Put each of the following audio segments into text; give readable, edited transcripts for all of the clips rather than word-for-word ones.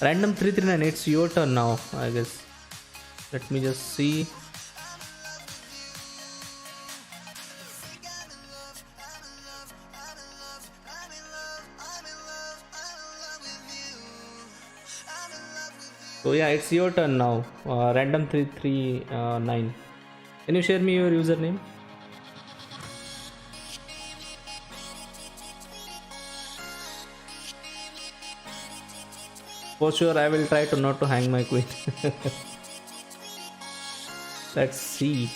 Random 339, it's your turn now, I guess. Let me just see. So yeah, it's your turn now. Random 339. Can you share me your username? For sure, I will try to not to hang my queen. Let's see.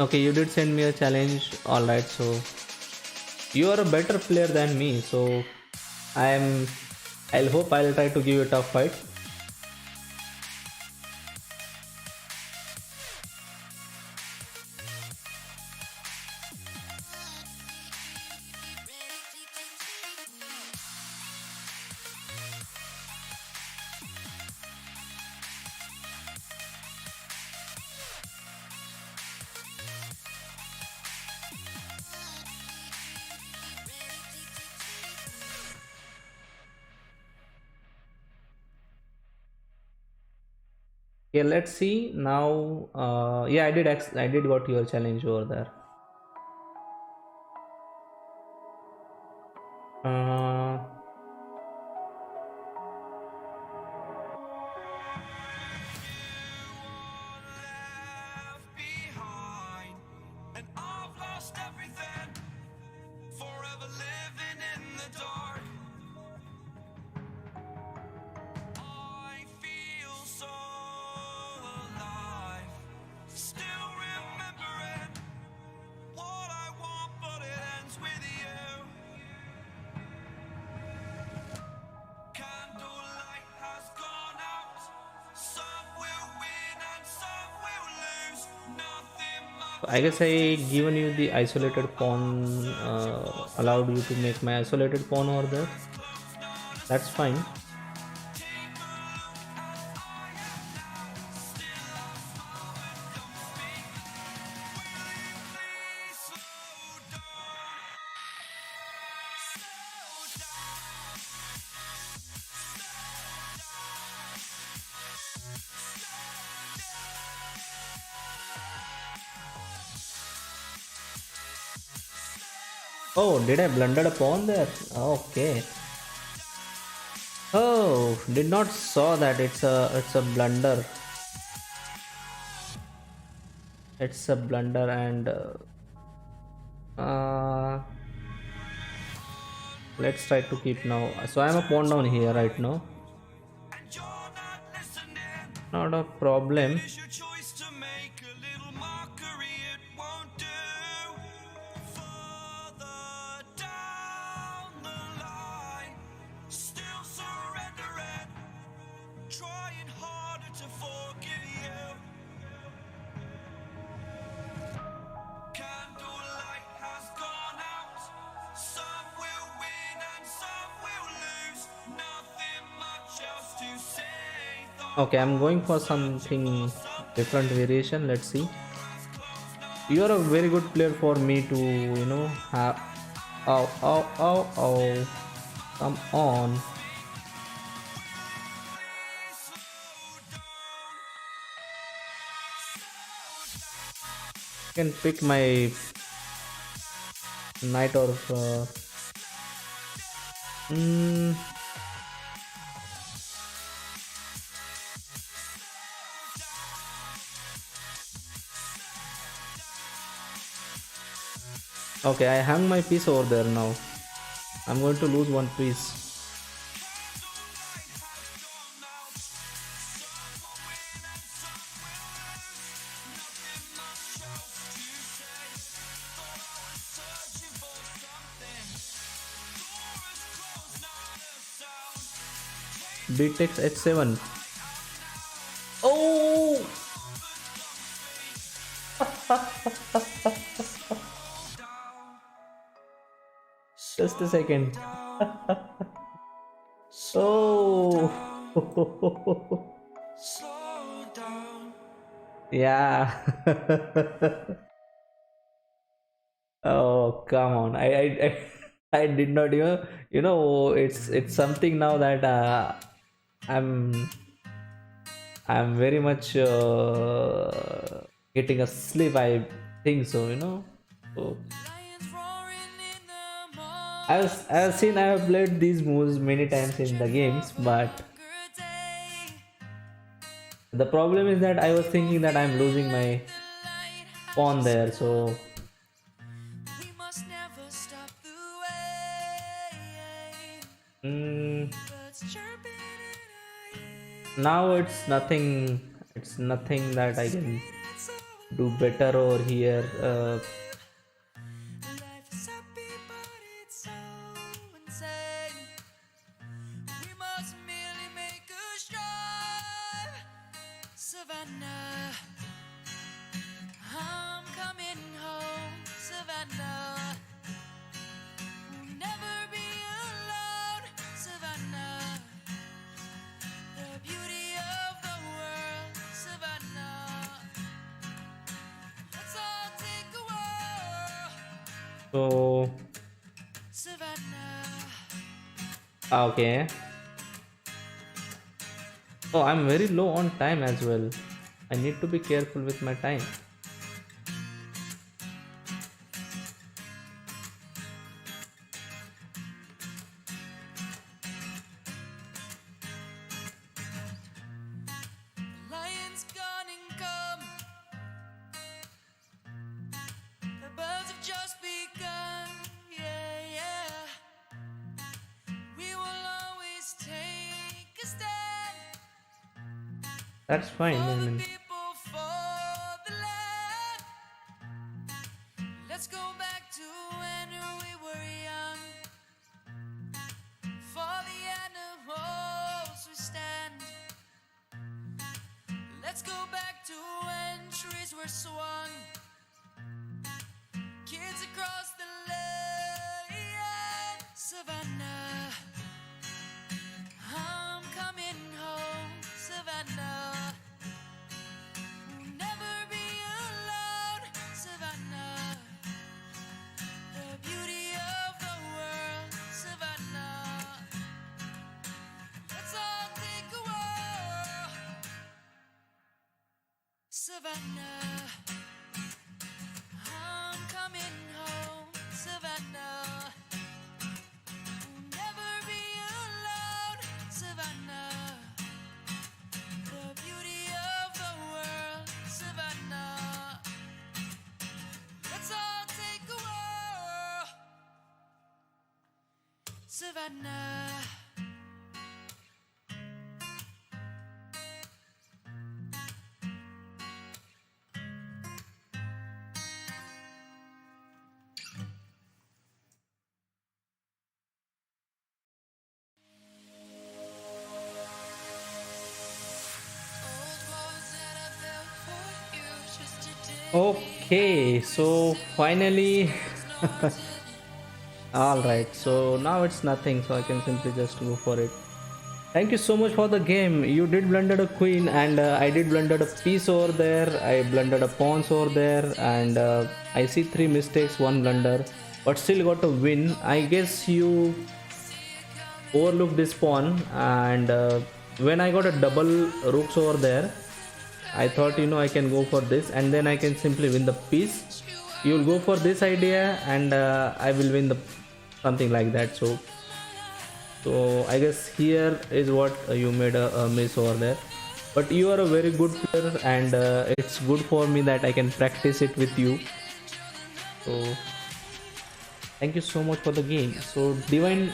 Okay, you did send me a challenge. All right, so you are a better player than me. So I am. I'll hope I'll try to give you a tough fight. Okay, let's see now. Yeah, I did got your challenge over there. Uh, And I've lost everything, forever living in the dark. I feel so alive, still remembering what I want, but it ends with you. Candlelight has gone out, some will win and some will lose. Nothing much I guess else to I given say. you the isolated pawn. Allowed you to make my isolated pawn over there. That's fine. Oh, did I blunder a pawn there? Okay. Oh, did not saw that. It's a blunder. It's a blunder and uh, let's try to keep now. So I'm a pawn down here right now. And you're not listening. Not a problem. Is your choice to make a little mockery? It won't do. Further down the line, still surrendering, trying harder to forgive you. Candlelight has gone out. Some will win and some will lose. Nothing much else to say. Okay, I'm going for something different variation. Let's see. You are a very good player for me to, have. Oh, oh, oh, oh. Come on. I can pick my knight or. Mm, okay, I hung my piece over there now. I'm going to lose one piece. B takes h7. Oh! Just a second. Oh! Slow down. Yeah. Oh, come on. I did not it's something now that I'm I'm very much getting a sleep. I think so. So Lions roaring in the I've seen I have played these moves many times in the games, for a but longer day. the problem is that I was thinking that I'm losing my The pawn lighthouse, there. So we must never stop the way. mm, Birds chirping in our now ear. it's nothing that I can It's so do better over here. life is happy, but it's so insane. We must merely make a strive. Savannah, I'm coming home. Savannah, we'll never be alone. Savannah, the beauty of the world. Savannah, let's all take a walk. So Savannah. okay. Oh, I'm very low on time as well. I need to be careful with my time. Lions gone and come. The birds have just begun. Yeah, yeah. We will always take a stand That's fine. I for the mean, people, for the land. Let's go back to when we were young. For the animals we stand. Let's go back to when trees were swung. Kids across the land. Savannah, I'm coming home. Savannah, we'll never be alone. Savannah, the beauty of the world. Savannah, let's all take a walk. Savannah, I'm coming home. Savannah, we'll never be alone. Savannah, the beauty of the world. Savannah, let's all take a walk. Savannah. Old walls that I built for you just today. okay. So finally, all right. So now it's nothing. So I can simply just go for it. Thank you so much for the game. You did blundered a queen, and I did blundered a piece over there. I blundered a pawns over there, and I see 3 mistakes, 1 blunder, but still got a win. I guess you overlooked this pawn, and when I got a double rooks over there, I thought I can go for this, and then I can simply win the piece. You'll go for this idea, and I will win the something like that. So I guess here is what you made a miss over there. But you are a very good player, and it's good for me that I can practice it with you. So thank you so much for the game. So Divine.